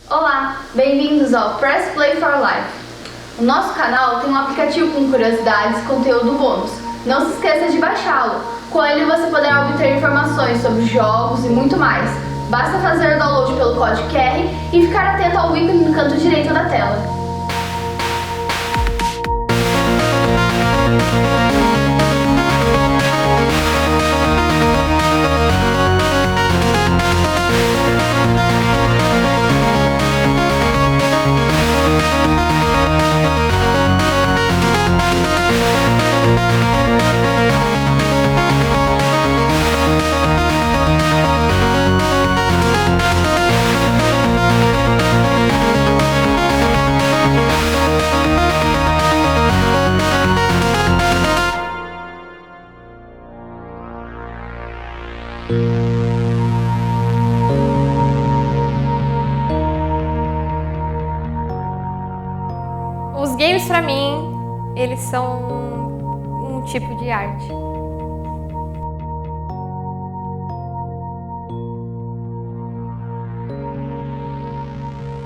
Olá, bem-vindos ao Press Play for Life. O nosso canal tem um aplicativo com curiosidades e conteúdo bônus. Não se esqueça de baixá-lo. Com ele você poderá obter informações sobre jogos e muito mais. Basta fazer o download pelo código QR e ficar atento ao ícone no canto direito da tela. Os games, pra mim, eles são um tipo de arte.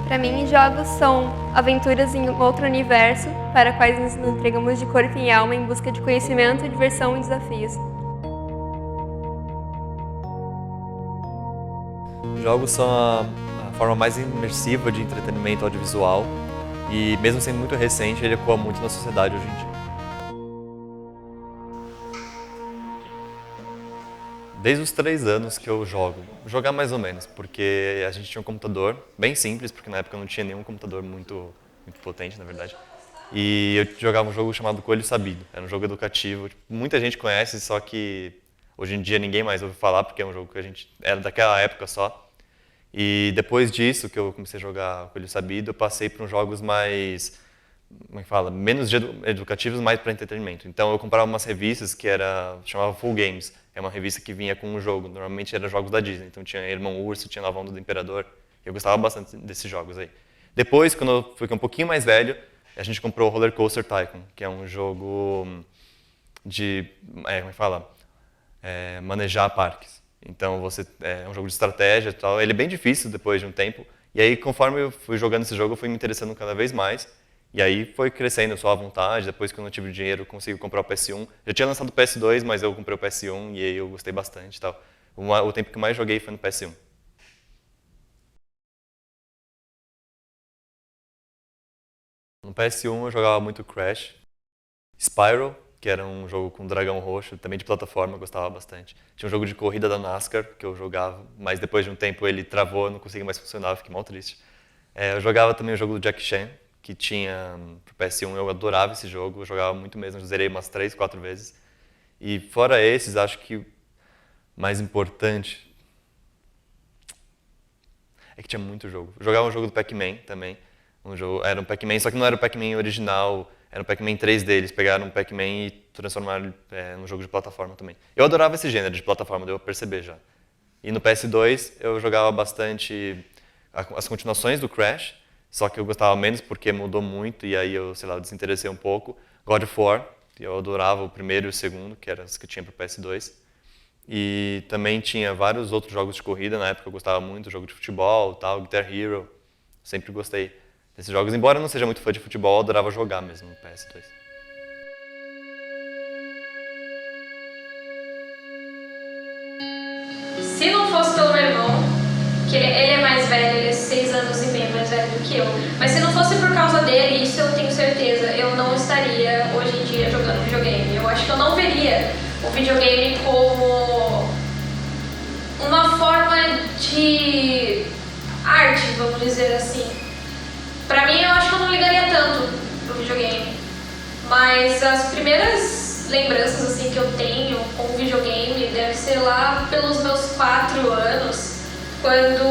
Para mim, jogos são aventuras em outro universo, para quais nos entregamos de corpo e alma em busca de conhecimento, diversão e desafios. Jogos são a forma mais imersiva de entretenimento audiovisual e, mesmo sendo muito recente, ele ecoa muito na sociedade hoje em dia. Desde os 3 anos que eu jogo, jogar mais ou menos, porque a gente tinha um computador bem simples, porque na época eu não tinha nenhum computador muito potente, na verdade. E eu jogava um jogo chamado Coelho Sabido, era um jogo educativo, muita gente conhece, só que hoje em dia ninguém mais ouve falar, porque é um jogo que a gente era daquela época só. E depois disso, que eu comecei a jogar Coelho Sabido, eu passei para uns jogos mais, como é que fala, menos educativos, mais para entretenimento. Então eu comprava umas revistas que chamava Full Games, é uma revista que vinha com um jogo, normalmente eram jogos da Disney, então tinha Irmão Urso, tinha Lavando do Imperador, eu gostava bastante desses jogos aí. Depois, quando eu fui um pouquinho mais velho, a gente comprou o Roller Coaster Tycoon, que é um jogo de, como é que fala, manejar parques. Então é um jogo de estratégia e tal. Ele é bem difícil depois de um tempo. E aí, conforme eu fui jogando esse jogo, eu fui me interessando cada vez mais. E aí foi crescendo só à vontade. Depois que eu não tive dinheiro, eu consegui comprar o PS1. Já tinha lançado o PS2, mas eu comprei o PS1 e aí eu gostei bastante e tal. O tempo que mais joguei foi no PS1. No PS1 eu jogava muito Crash, Spyro, que era um jogo com dragão roxo, também de plataforma, eu gostava bastante. Tinha um jogo de corrida da NASCAR, que eu jogava, mas depois de um tempo ele travou, não conseguia mais funcionar, fiquei mal triste. Eu jogava também o jogo do Jack Chan, que tinha pro PS1, eu adorava esse jogo, eu jogava muito mesmo, eu zerei umas 3, 4 vezes. E fora esses, acho que o mais importante é que tinha muito jogo. Eu jogava um jogo do Pac-Man também, era um Pac-Man, só que não era o Pac-Man original, era um Pac-Man 3D, eles pegaram um Pac-Man e transformaram num jogo de plataforma também. Eu adorava esse gênero de plataforma, deu pra perceber já. E no PS2 eu jogava bastante as continuações do Crash, só que eu gostava menos porque mudou muito e aí eu, sei lá, desinteressei um pouco. God of War, eu adorava o primeiro e o segundo, que eram os que tinha pro PS2. E também tinha vários outros jogos de corrida, na época eu gostava muito, jogo de futebol, tal, Guitar Hero, sempre gostei desses jogos, embora eu não seja muito fã de futebol, eu adorava jogar mesmo no PS2. Se não fosse pelo meu irmão, que ele é mais velho, ele é 6 anos e meio mais velho do que eu, mas se não fosse por causa dele, isso eu tenho certeza, eu não estaria hoje em dia jogando videogame. Eu acho que eu não veria o videogame como uma forma de arte, vamos dizer assim. Pra mim, eu acho que eu não ligaria tanto pro videogame, mas as primeiras lembranças assim que eu tenho com o videogame deve ser lá pelos meus 4 anos, quando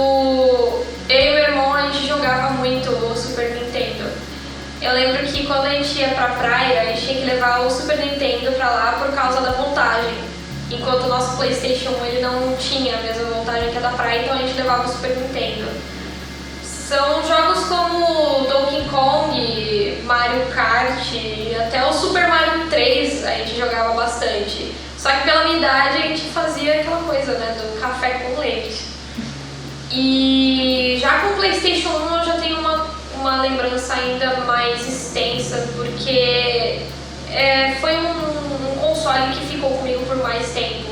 eu e meu irmão a gente jogava muito o Super Nintendo. Eu lembro que quando a gente ia pra praia, a gente tinha que levar o Super Nintendo pra lá por causa da voltagem, enquanto o nosso PlayStation 1 ele não tinha a mesma voltagem que a da praia, então a gente levava o Super Nintendo. São jogos como Donkey Kong, Mario Kart, até o Super Mario 3 a gente jogava bastante. Só que pela minha idade a gente fazia aquela coisa, né, do café com leite. E Já com o PlayStation 1 eu já tenho uma lembrança ainda mais extensa, porque foi um console que ficou comigo por mais tempo.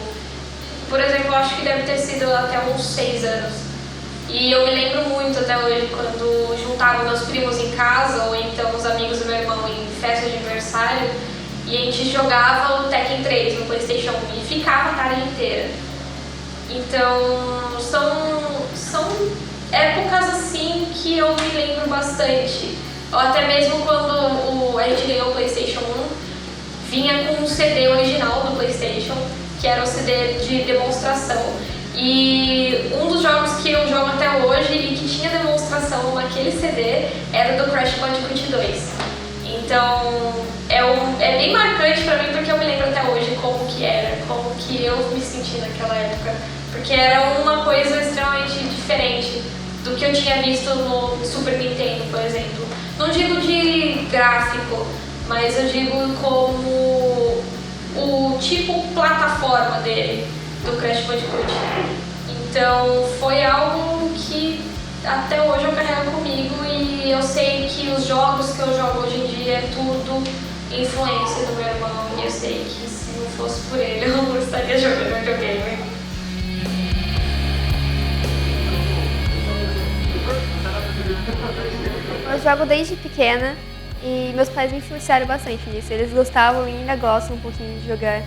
Por exemplo, eu acho que deve ter sido até uns 6 anos. E eu me lembro muito até hoje quando juntava meus primos em casa, ou então os amigos do meu irmão em festa de aniversário, e a gente jogava o Tekken 3 no PlayStation 1 e ficava a tarde inteira. Então, são épocas assim que eu me lembro bastante. Ou até mesmo quando a gente ganhou o PlayStation 1, vinha com um CD original do PlayStation, que era o CD de demonstração. E um dos jogos que eu jogo até hoje e que tinha demonstração naquele CD era do Crash Bandicoot 2. Então, é bem marcante pra mim, porque eu me lembro até hoje como que era, como que eu me senti naquela época. Porque era uma coisa extremamente diferente do que eu tinha visto no Super Nintendo, por exemplo. Não digo de gráfico, mas eu digo como o tipo plataforma dele, do Crash Bandicoot. Então foi algo que até hoje eu carrego comigo, e eu sei que os jogos que eu jogo hoje em dia é tudo influência do meu irmão, e eu sei que se não fosse por ele eu não estaria jogando videogame. Eu jogo desde pequena e meus pais me influenciaram bastante nisso. Eles gostavam e ainda gostam um pouquinho de jogar.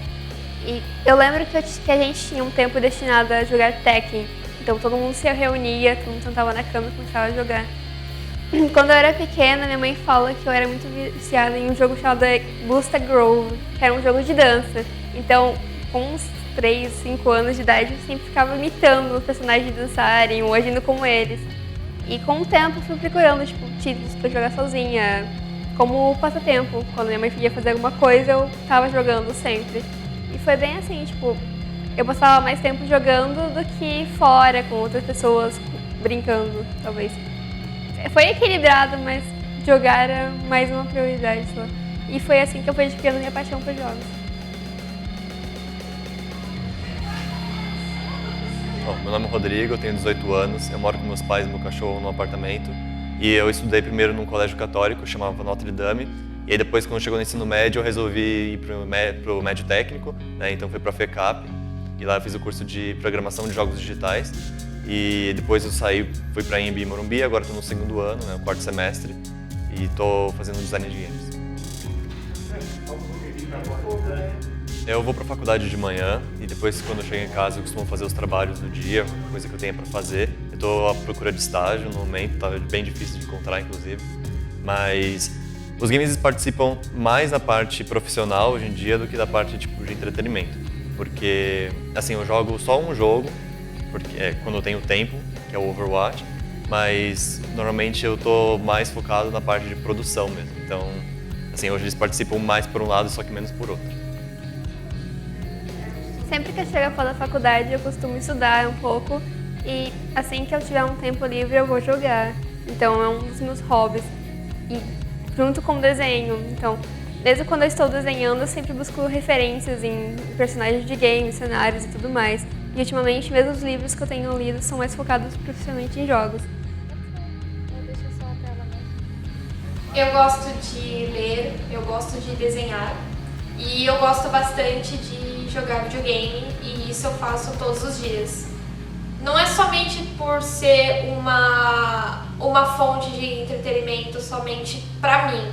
E eu lembro que a gente tinha um tempo destinado a jogar Tekken. Então todo mundo se reunia, todo mundo sentava na cama e começava a jogar. Quando eu era pequena, minha mãe fala que eu era muito viciada em um jogo chamado Busta Grove, que era um jogo de dança. Então, com uns 3, 5 anos de idade, eu sempre ficava imitando os personagens dançarem ou agindo como eles. E com o tempo fui procurando títulos pra jogar sozinha, como passatempo. Quando minha mãe ia fazer alguma coisa, eu tava jogando sempre. E foi bem assim, eu passava mais tempo jogando do que fora, com outras pessoas, brincando, talvez. Foi equilibrado, mas jogar era mais uma prioridade só. E foi assim que eu fui adquirindo minha paixão por jogos. Bom, meu nome é Rodrigo, eu tenho 18 anos, eu moro com meus pais e meu cachorro num apartamento. E eu estudei primeiro num colégio católico, chamava Notre Dame. E aí depois, quando chegou no ensino médio, eu resolvi ir pro médio técnico, né? Então fui pra FECAP. E lá eu fiz o curso de programação de jogos digitais. E depois eu fui pra Anhembi Morumbi, agora estou no segundo ano, né, o 4º semestre. E estou fazendo design de games. Eu vou pra faculdade de manhã e depois, quando eu chego em casa, eu costumo fazer os trabalhos do dia, coisa que eu tenho pra fazer. Eu tô à procura de estágio no momento, tá bem difícil de encontrar, inclusive. Mas os games participam mais na parte profissional hoje em dia do que da parte de entretenimento. Porque, assim, eu jogo só um jogo, porque quando eu tenho tempo, que é o Overwatch, mas normalmente eu tô mais focado na parte de produção mesmo. Então, assim, hoje eles participam mais por um lado, só que menos por outro. Sempre que eu chego após a faculdade, eu costumo estudar um pouco e assim que eu tiver um tempo livre, eu vou jogar. Então, é um dos meus hobbies. E junto com o desenho. Então, mesmo quando eu estou desenhando, eu sempre busco referências em personagens de games, cenários e tudo mais. E ultimamente, mesmo os livros que eu tenho lido são mais focados profissionalmente em jogos. Eu gosto de ler, eu gosto de desenhar e eu gosto bastante de jogar videogame, e isso eu faço todos os dias. Não é somente por ser uma fonte de entretenimento somente pra mim.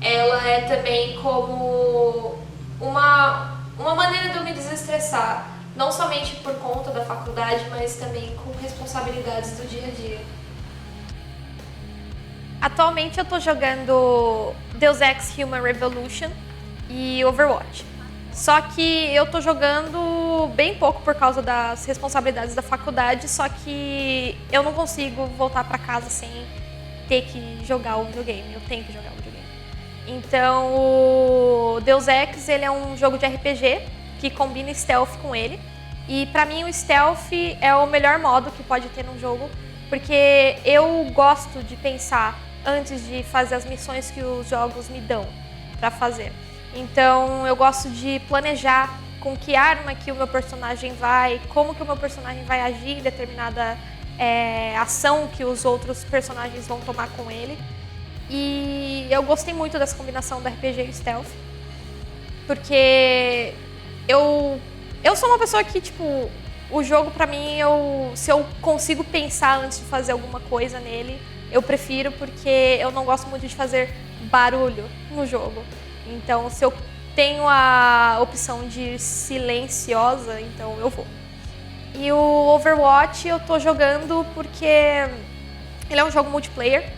Ela é também como uma maneira de eu me desestressar, não somente por conta da faculdade, mas também com responsabilidades do dia a dia. Atualmente eu tô jogando Deus Ex Human Revolution e Overwatch. Só que eu tô jogando bem pouco por causa das responsabilidades da faculdade, só que eu não consigo voltar pra casa sem ter que jogar o videogame, eu tenho que jogar o videogame. Então, o Deus Ex, ele é um jogo de RPG que combina stealth com ele. E pra mim o stealth é o melhor modo que pode ter num jogo, porque eu gosto de pensar antes de fazer as missões que os jogos me dão pra fazer. Então eu gosto de planejar com que arma que o meu personagem vai, como que o meu personagem vai agir em determinada ação que os outros personagens vão tomar com ele. E eu gostei muito dessa combinação do RPG e stealth, porque eu sou uma pessoa que, tipo, o jogo pra mim, se eu consigo pensar antes de fazer alguma coisa nele, eu prefiro, porque eu não gosto muito de fazer barulho no jogo. Então, se eu tenho a opção de ir silenciosa, então eu vou. E o Overwatch eu tô jogando porque ele é um jogo multiplayer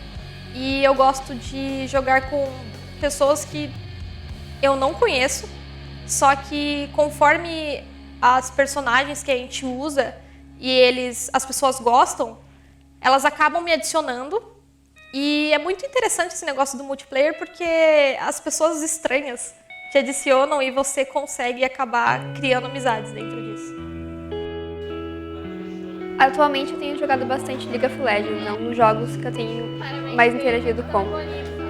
e eu gosto de jogar com pessoas que eu não conheço, só que conforme as personagens que a gente usa e as pessoas gostam, elas acabam me adicionando. E é muito interessante esse negócio do multiplayer porque as pessoas estranhas te adicionam e você consegue acabar criando amizades dentro disso. Atualmente eu tenho jogado bastante League of Legends, é um dos jogos que eu tenho mais interagido com.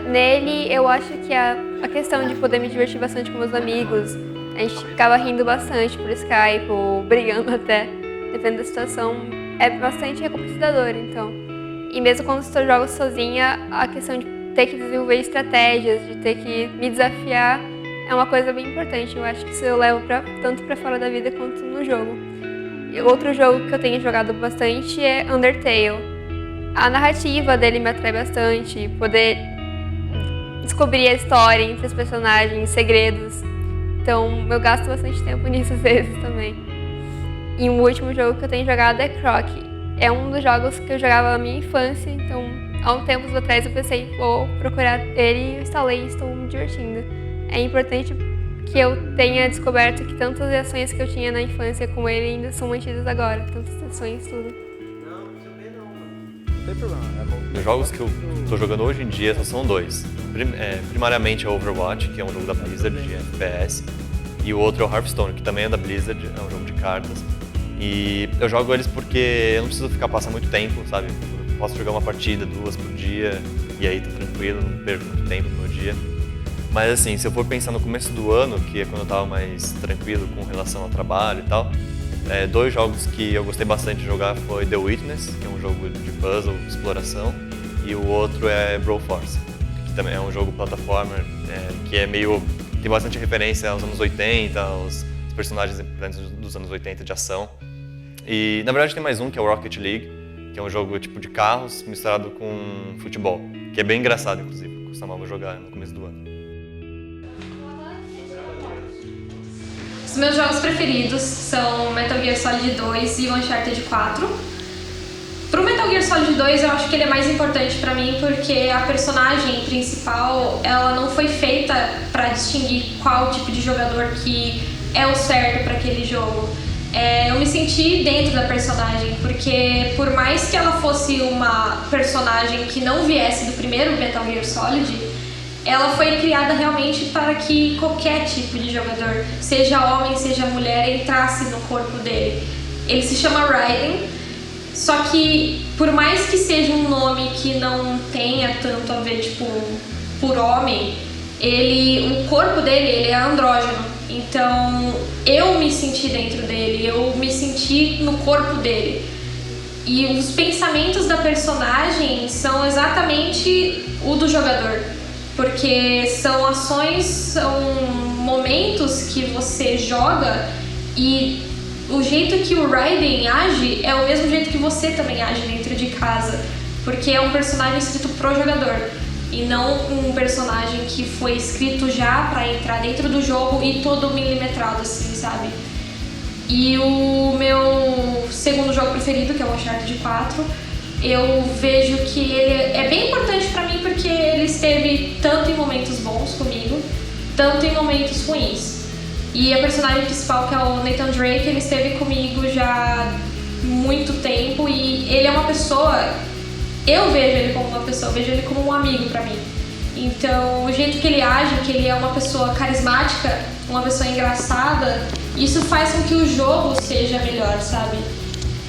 Nele eu acho que a questão de poder me divertir bastante com meus amigos, a gente ficava rindo bastante por Skype ou brigando até, dependendo da situação, é bastante recompensador, então. E mesmo quando estou jogando sozinha, a questão de ter que desenvolver estratégias, de ter que me desafiar, é uma coisa bem importante. Eu acho que isso eu levo tanto para fora da vida quanto no jogo. E outro jogo que eu tenho jogado bastante é Undertale. A narrativa dele me atrai bastante, poder descobrir a história entre os personagens, segredos. Então eu gasto bastante tempo nisso às vezes também. E o último jogo que eu tenho jogado é Croc. É um dos jogos que eu jogava na minha infância, então há um tempo atrás eu pensei, vou procurar ele e instalei e estou me divertindo. É importante que eu tenha descoberto que tantas ações que eu tinha na infância com ele ainda são mantidas agora, tantas ações, tudo. Não tem problema. Os jogos que eu tô jogando hoje em dia só são dois. Primariamente é Overwatch, que é um jogo da Blizzard de FPS, e o outro é o Hearthstone, que também é da Blizzard, é um jogo de cartas. E eu jogo eles porque eu não preciso passar muito tempo, sabe? Eu posso jogar uma partida, 2 por dia, e aí tá tranquilo, não perco muito tempo no meu dia. Mas assim, se eu for pensar no começo do ano, que é quando eu tava mais tranquilo com relação ao trabalho e tal, 2 jogos que eu gostei bastante de jogar foi The Witness, que é um jogo de puzzle, de exploração, e o outro é Broforce, que também é um jogo platformer, que é meio... tem bastante referência aos anos 80, aos personagens importantes dos anos 80 de ação. E na verdade tem mais um, que é o Rocket League, que é um jogo tipo de carros misturado com futebol, que é bem engraçado, inclusive, eu costumava jogar no começo do ano. Os meus jogos preferidos são Metal Gear Solid 2 e Uncharted 4. Pro Metal Gear Solid 2 eu acho que ele é mais importante pra mim porque a personagem principal, ela não foi feita pra distinguir qual tipo de jogador que é o certo pra aquele jogo. Eu me senti dentro da personagem, porque por mais que ela fosse uma personagem que não viesse do primeiro Metal Gear Solid, ela foi criada realmente para que qualquer tipo de jogador, seja homem, seja mulher, entrasse no corpo dele. Ele se chama Raiden, só que por mais que seja um nome que não tenha tanto a ver tipo, por homem, o corpo dele ele é andrógeno. Então eu me senti dentro dele, eu me senti no corpo dele. E os pensamentos da personagem são exatamente o do jogador. Porque são ações, são momentos que você joga e o jeito que o Raiden age é o mesmo jeito que você também age dentro de casa. Porque é um personagem escrito pro jogador e não um personagem que foi escrito já pra entrar dentro do jogo e todo milimetrado assim, sabe? E o meu segundo jogo preferido, que é o Uncharted 4, eu vejo que ele é bem importante pra mim porque ele esteve tanto em momentos bons comigo, tanto em momentos ruins. E a personagem principal, que é o Nathan Drake, ele esteve comigo já há muito tempo e ele é uma pessoa... Eu vejo ele como uma pessoa, eu vejo ele como um amigo pra mim. Então, o jeito que ele age, que ele é uma pessoa carismática, uma pessoa engraçada, isso faz com que o jogo seja melhor, sabe?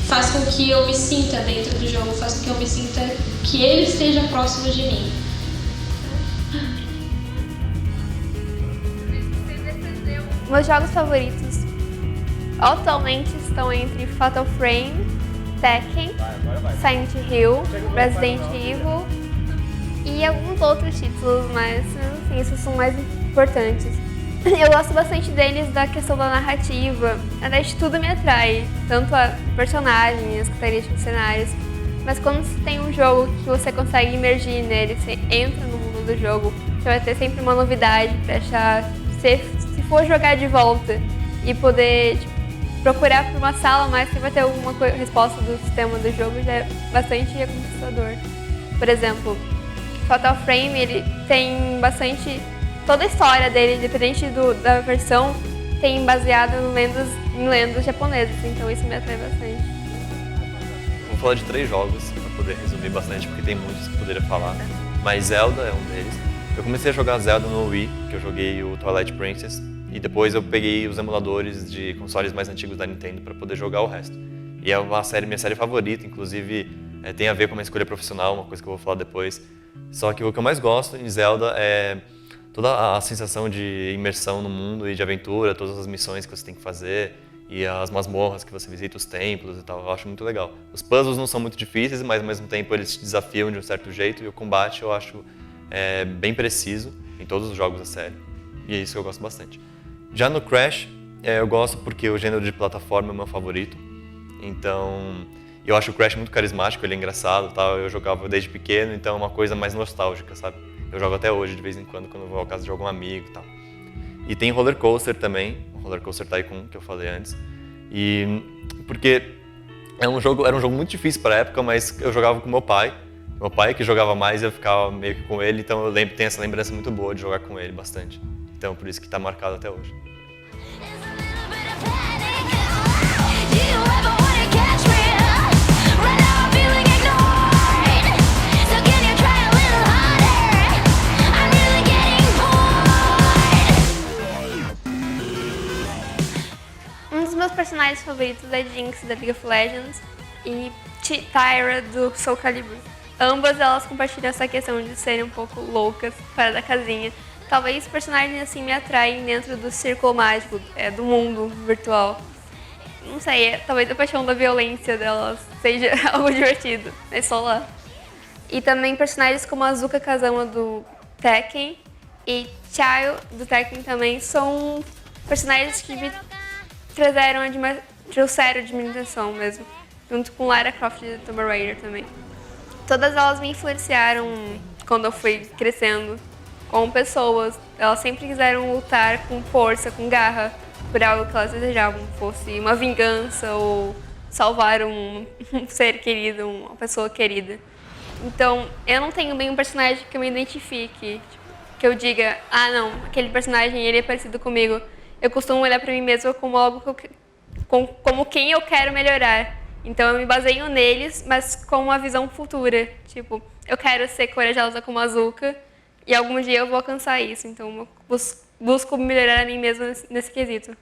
Faz com que eu me sinta dentro do jogo, faz com que eu me sinta que ele esteja próximo de mim. Meus jogos favoritos atualmente estão entre Fatal Frame Tekken, Silent Hill, Resident Evil e alguns outros títulos, mas assim, esses são mais importantes. Eu gosto bastante deles da questão da narrativa, até de tudo me atrai, tanto a personagem, as características dos cenários, mas quando você tem um jogo que você consegue imergir nele, você entra no mundo do jogo, você vai ter sempre uma novidade pra achar, se for jogar de volta e poder procurar por uma sala, mas você vai ter alguma resposta do sistema do jogo, já é bastante recompensador. Por exemplo, Fatal Frame, ele tem bastante... Toda a história dele, independente da versão, tem baseada em lendas japonesas, então isso me atrai bastante. Vou falar de 3 jogos, para poder resumir bastante, porque tem muitos que eu poderia falar. Mas Zelda é um deles. Eu comecei a jogar Zelda no Wii, que eu joguei o Twilight Princess, e depois eu peguei os emuladores de consoles mais antigos da Nintendo para poder jogar o resto. E é minha série favorita, inclusive tem a ver com a minha escolha profissional, uma coisa que eu vou falar depois. Só que o que eu mais gosto em Zelda é toda a sensação de imersão no mundo e de aventura, todas as missões que você tem que fazer e as masmorras que você visita, os templos e tal, eu acho muito legal. Os puzzles não são muito difíceis, mas ao mesmo tempo eles te desafiam de um certo jeito e o combate eu acho bem preciso em todos os jogos da série. E é isso que eu gosto bastante. Já no Crash, eu gosto porque o gênero de plataforma é o meu favorito. Então, eu acho o Crash muito carismático, ele é engraçado, tal. Eu jogava desde pequeno, então é uma coisa mais nostálgica, sabe? Eu jogo até hoje, de vez em quando eu vou à casa de algum amigo e tal. E tem Roller Coaster também, o Roller Coaster Tycoon, que eu falei antes. E porque era um jogo muito difícil para a época, mas eu jogava com meu pai. Meu pai que jogava mais, eu ficava meio que com ele, então tenho essa lembrança muito boa de jogar com ele bastante. Então, por isso que está marcado até hoje. Um dos meus personagens favoritos é Jinx, da League of Legends, e Tyra, do Soul Calibur. Ambas elas compartilham essa questão de serem um pouco loucas, fora da casinha. Talvez personagens assim me atraem dentro do círculo mágico, do mundo virtual. Não sei, talvez a paixão da violência delas seja algo divertido, mas só lá. E também personagens como a Azuka Kazama do Tekken e Chayo do Tekken também são personagens que me trouxeram de minha atenção mesmo, junto com Lara Croft de Tomb Raider também. Todas elas me influenciaram quando eu fui crescendo como pessoas. Elas sempre quiseram lutar com força, com garra, por algo que elas desejavam, fosse uma vingança ou salvar um ser querido, uma pessoa querida. Então, eu não tenho bem um personagem que eu me identifique, que eu diga, não, aquele personagem ele é parecido comigo. Eu costumo olhar pra mim mesma como algo como quem eu quero melhorar. Então eu me baseio neles, mas com uma visão futura. Tipo, eu quero ser corajosa como a Azuka e algum dia eu vou alcançar isso. Então eu busco melhorar a mim mesma nesse quesito.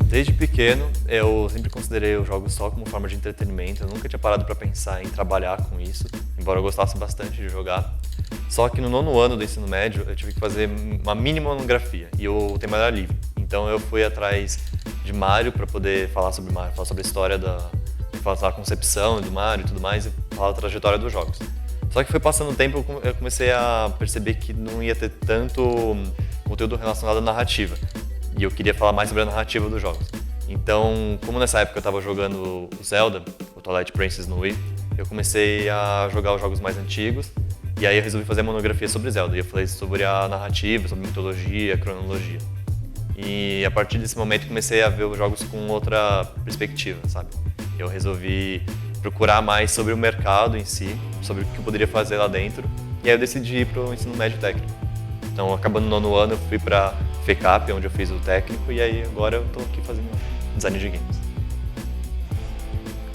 Desde pequeno, eu sempre considerei os jogos só como forma de entretenimento. Eu nunca tinha parado para pensar em trabalhar com isso, embora eu gostasse bastante de jogar. Só que no 9º ano do ensino médio, eu tive que fazer uma mini monografia e o tema era livre. Então eu fui atrás de Mario para poder falar sobre Mario, falar sobre a história falar a concepção do Mario e tudo mais, e falar a trajetória dos jogos. Só que foi passando o tempo, eu comecei a perceber que não ia ter tanto conteúdo relacionado à narrativa. E eu queria falar mais sobre a narrativa dos jogos. Então, como nessa época eu estava jogando o Zelda, o Twilight Princess no Wii, eu comecei a jogar os jogos mais antigos. E aí eu resolvi fazer monografia sobre Zelda. E eu falei sobre a narrativa, sobre mitologia, cronologia. E a partir desse momento comecei a ver os jogos com outra perspectiva, sabe? Eu resolvi procurar mais sobre o mercado em si, sobre o que eu poderia fazer lá dentro. E aí eu decidi ir para o ensino médio técnico. Então, acabando no 9º ano, eu fui para FECAP, onde eu fiz o técnico, e aí agora eu estou aqui fazendo design de games.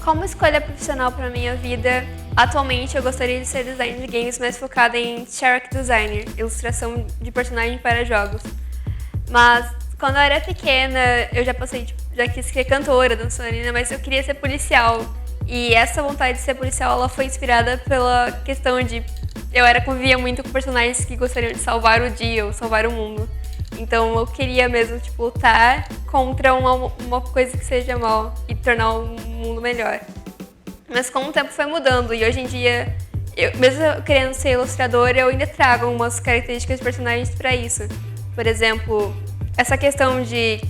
Como escolha profissional para minha vida, atualmente eu gostaria de ser designer de games mais focada em character designer, ilustração de personagem para jogos. Mas quando eu era pequena, eu já quis ser cantora, dançarina, mas eu queria ser policial. E essa vontade de ser policial, ela foi inspirada pela questão de convivia muito com personagens que gostariam de salvar o dia ou salvar o mundo. Então eu queria mesmo, tipo, lutar contra uma coisa que seja mal e tornar o mundo melhor. Mas com o tempo foi mudando e hoje em dia, mesmo eu querendo ser ilustradora, eu ainda trago umas características de personagens para isso. Por exemplo, essa questão de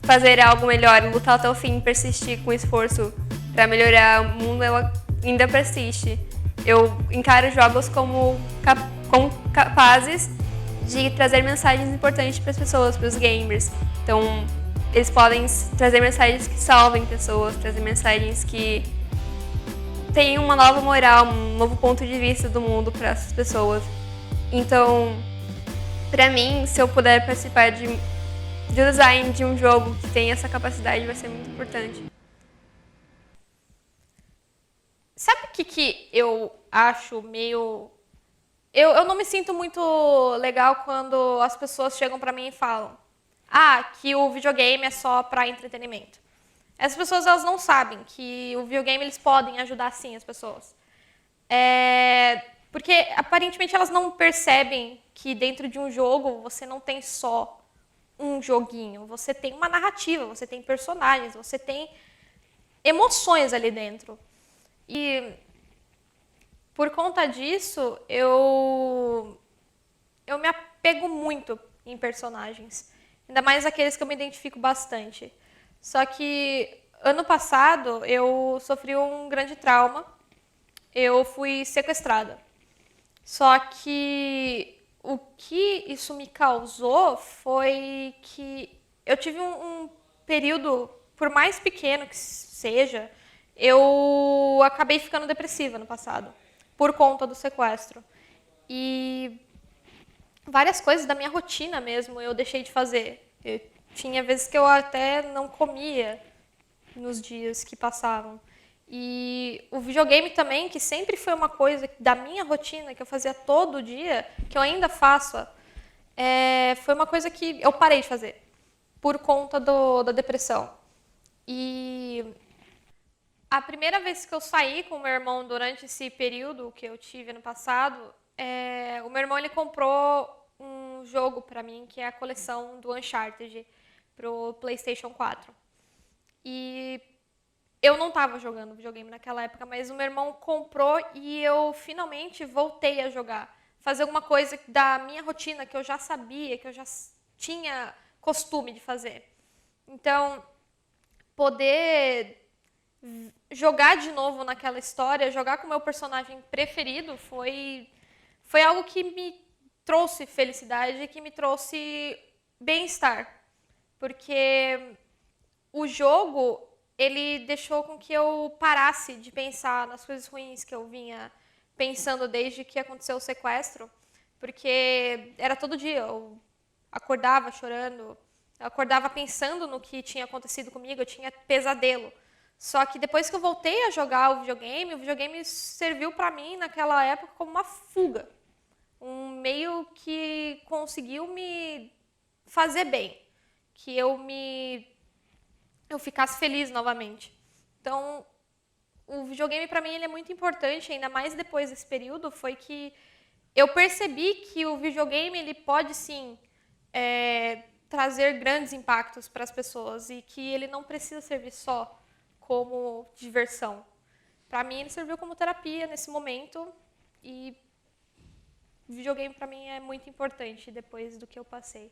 fazer algo melhor, lutar até o fim, persistir com esforço para melhorar o mundo, ela ainda persiste. Eu encaro jogos como capazes de trazer mensagens importantes para as pessoas, para os gamers. Então, eles podem trazer mensagens que salvem pessoas, trazer mensagens que têm uma nova moral, um novo ponto de vista do mundo para essas pessoas. Então, para mim, se eu puder participar de design de um jogo que tem essa capacidade, vai ser muito importante. Sabe o que eu acho meio... Eu não me sinto muito legal quando as pessoas chegam pra mim e falam que o videogame é só pra entretenimento. Essas pessoas, elas não sabem que o videogame, eles podem ajudar sim as pessoas. Porque aparentemente elas não percebem que dentro de um jogo você não tem só um joguinho. Você tem uma narrativa, você tem personagens, você tem emoções ali dentro. E por conta disso, eu me apego muito em personagens. Ainda mais aqueles que eu me identifico bastante. Só que ano passado eu sofri um grande trauma. Eu fui sequestrada. Só que o que isso me causou foi que eu tive um período, por mais pequeno que seja, eu acabei ficando depressiva no passado, por conta do sequestro. E várias coisas da minha rotina mesmo eu deixei de fazer. Tinha vezes que eu até não comia nos dias que passavam. E o videogame também, que sempre foi uma coisa da minha rotina, que eu fazia todo dia, que eu ainda faço, foi uma coisa que eu parei de fazer, por conta da depressão. E a primeira vez que eu saí com o meu irmão durante esse período que eu tive ano passado, o meu irmão ele comprou um jogo para mim, que é a coleção do Uncharted, pro PlayStation 4. E eu não estava jogando videogame naquela época, mas o meu irmão comprou e eu finalmente voltei a jogar. Fazer alguma coisa da minha rotina que eu já sabia, que eu já tinha costume de fazer. Então, poder jogar de novo naquela história, jogar com o meu personagem preferido, foi algo que me trouxe felicidade e que me trouxe bem-estar. Porque o jogo, ele deixou com que eu parasse de pensar nas coisas ruins que eu vinha pensando desde que aconteceu o sequestro. Porque era todo dia, eu acordava chorando, eu acordava pensando no que tinha acontecido comigo, eu tinha pesadelo. Só que depois que eu voltei a jogar o videogame serviu para mim naquela época como uma fuga. Um meio que conseguiu me fazer bem, que eu ficasse feliz novamente. Então, o videogame para mim ele é muito importante, ainda mais depois desse período, foi que eu percebi que o videogame ele pode sim trazer grandes impactos para as pessoas e que ele não precisa servir só como diversão. Para mim, ele serviu como terapia nesse momento e o videogame para mim é muito importante depois do que eu passei.